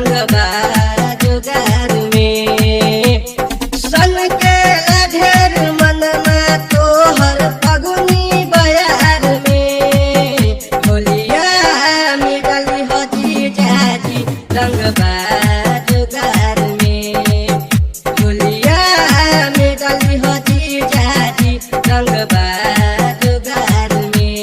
रंगबा जुगार में सन के ढेर मन में तोहर फगुनी बयार में होलिया में गली हो जीजाजी रंगबा जुगार में होलिया में गली हो जीजाजी रंगबा जुगार में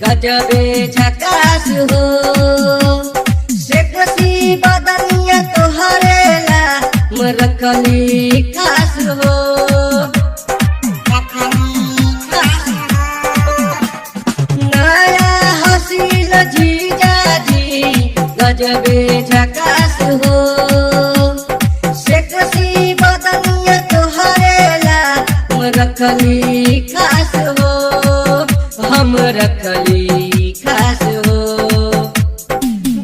गजबे झकास हो सेक्सी बदनिया तोहरेला मरकली खास हो नया हसीन जीजाजी गजबे झकास हो सेक्सी बदनिया तोहरेला मरकली खास हो हम रखली खास हो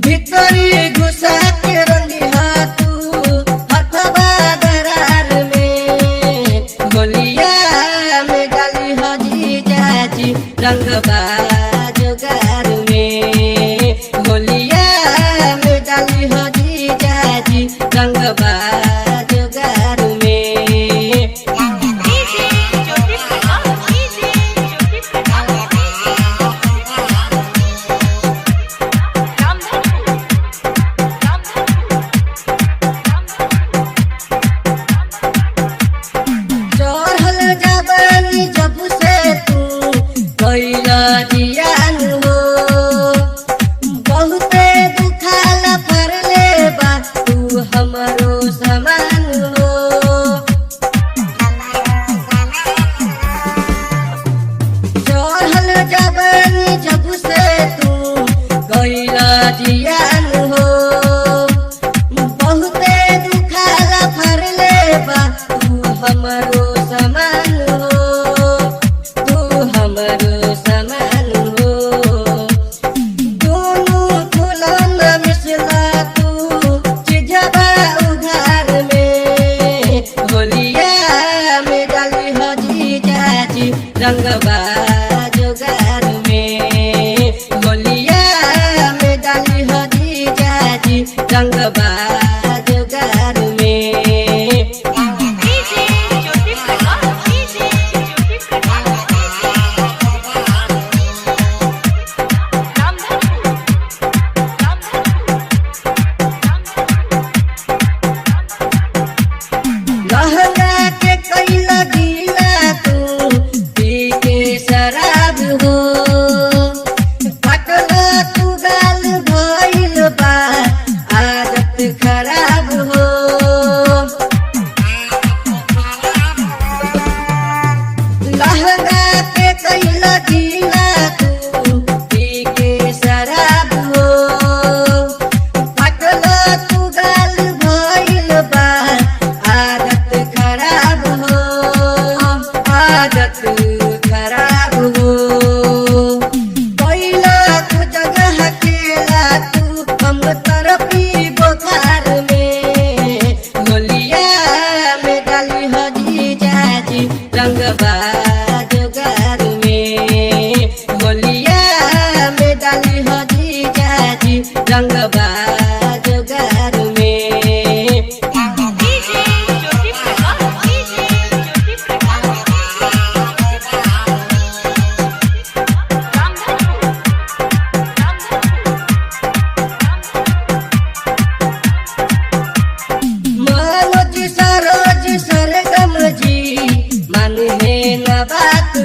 भीतरी घुसा के रंगिहा तू हथवा दरार में होलिया में डाली हो जीजाजी रंगबा जुगार में होलिया में डाली हो जीजाजी रंगबा जुगार में जियान हो बहुते दुखाल फरले बा तू हमरो समान हो चढ़ल जवानी जब से तू गइला जियान हो बहुते दुखाल फरले बा तू हमरो समान हो तू हमरो रंगबा जुगार में होलिया में डाली हो जीजाजी रंगबा जुगार में लहंगा के कैला गीला तू शराब हो पटला तू गाल भइल बा आदत खराब हो लहंगा के कैला गीला तू पी के शराब हो पटला तू गाल भइल बा आदत खराब हो आदत खराब हो पहिला तू जगह केला तू हम तरफी बुखार में होलिया में डाली हो जीजाजी रंगबा जुगार में होलिया में डाली हो जीजाजी रंगबा जुगार में सरगम जी मन है न बात